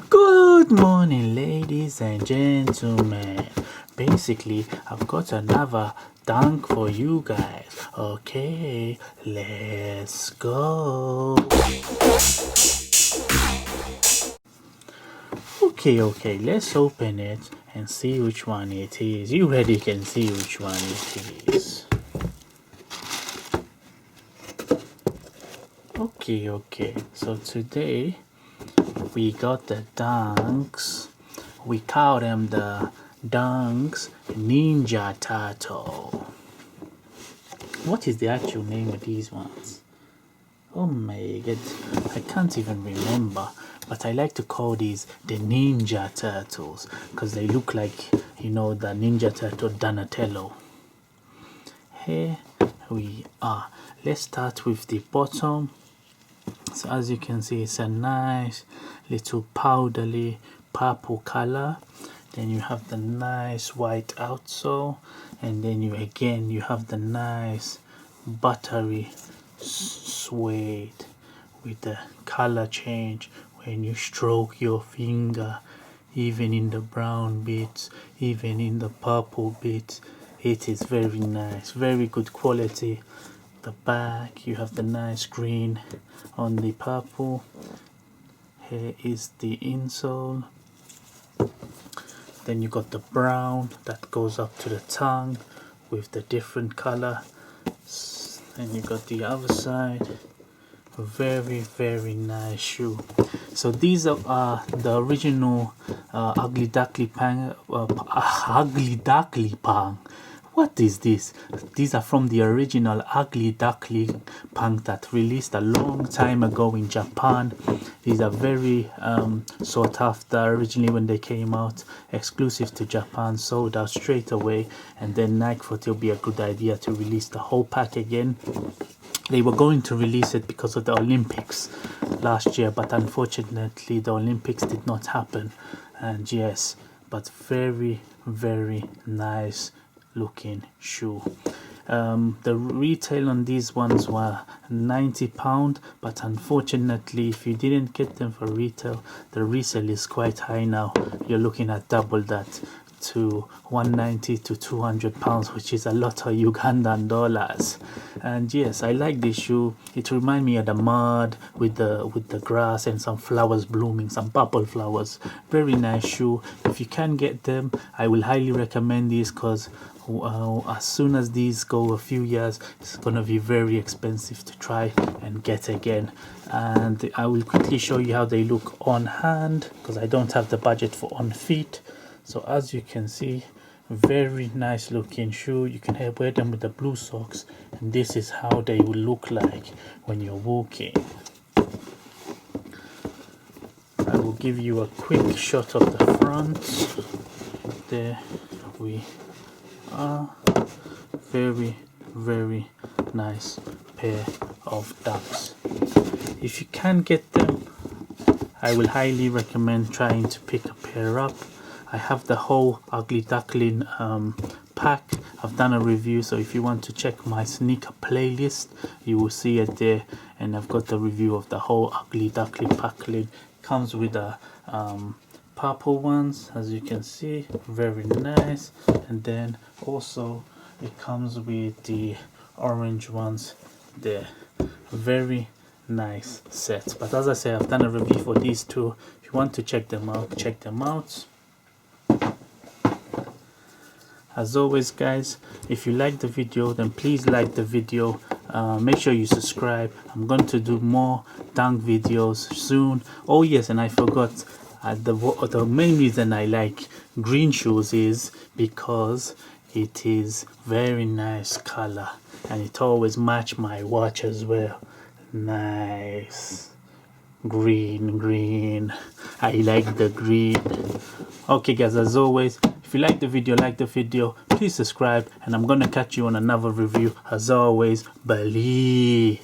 Good morning, ladies and gentlemen. Basically, I've got another dunk for you guys. Okay, let's go. Okay, let's open it and see which one it is. You already can see which one it is. Okay, so today we got the dunks. We call them the Dunks Ninja Turtle. What is the actual name of these ones? Oh my god, I can't even remember. But I like to call these the Ninja Turtles because they look like, you know, the Ninja Turtle Donatello. Here we are. Let's start with the bottom. So as you can see, it's a nice little powdery purple color. Then you have the nice white outsole, and then you have the nice buttery suede with the color change when you stroke your finger, even in the brown bits, even in the purple bits. It is very nice, very good quality. The back, you have the nice green on the purple. Here is the insole. Then you got the brown that goes up to the tongue with the different color. And you got the other side. Very nice shoe. So these are the original Ugly Duckly Pang. Ugly Duckly Pang. What is this? These are from the original Ugly Duckly Punk that released a long time ago in Japan. These are very sought after originally when they came out, exclusive to Japan, sold out straight away, and then Nike thought it would be a good idea to release the whole pack again. They were going to release it because of the Olympics last year, but unfortunately the Olympics did not happen. And yes, but very nice looking shoe. The retail on these ones were £90, but unfortunately if you didn't get them for retail, the resale is quite high now. You're looking at double that, to £190 to £200, which is a lot of Ugandan dollars. And yes, I like this shoe. It reminds me of the mud with the grass and some flowers blooming, some purple flowers. Very nice shoe. If you can get them, I will highly recommend these, because as soon as these go a few years, it's gonna be very expensive to try and get again. And I will quickly show you how they look on hand, because I don't have the budget for on feet. So as you can see, very nice looking shoe. You can wear them with the blue socks, and this is how they will look like when you're walking. I will give you a quick shot of the front. There we are. Very nice pair of ducks. If you can get them, I will highly recommend trying to pick a pair up. I have the whole Ugly Duckling pack. I've done a review, so if you want to check my sneaker playlist, you will see it there. And I've got the review of the whole Ugly Duckling pack. Comes with the purple ones, as you can see, very nice. And then also it comes with the orange ones there. Very nice set. But as I say, I've done a review for these two. If you want to check them out, check them out. As always, guys, if you like the video, then please like the video. Make sure you subscribe. I'm going to do more dunk videos soon. Oh yes, and I forgot, the main reason I like green shoes is because it is very nice color, and it always match my watch as well. Nice green. I like the green. Okay guys, as always, if you like the video, please subscribe, and I'm gonna catch you on another review. As always, bye.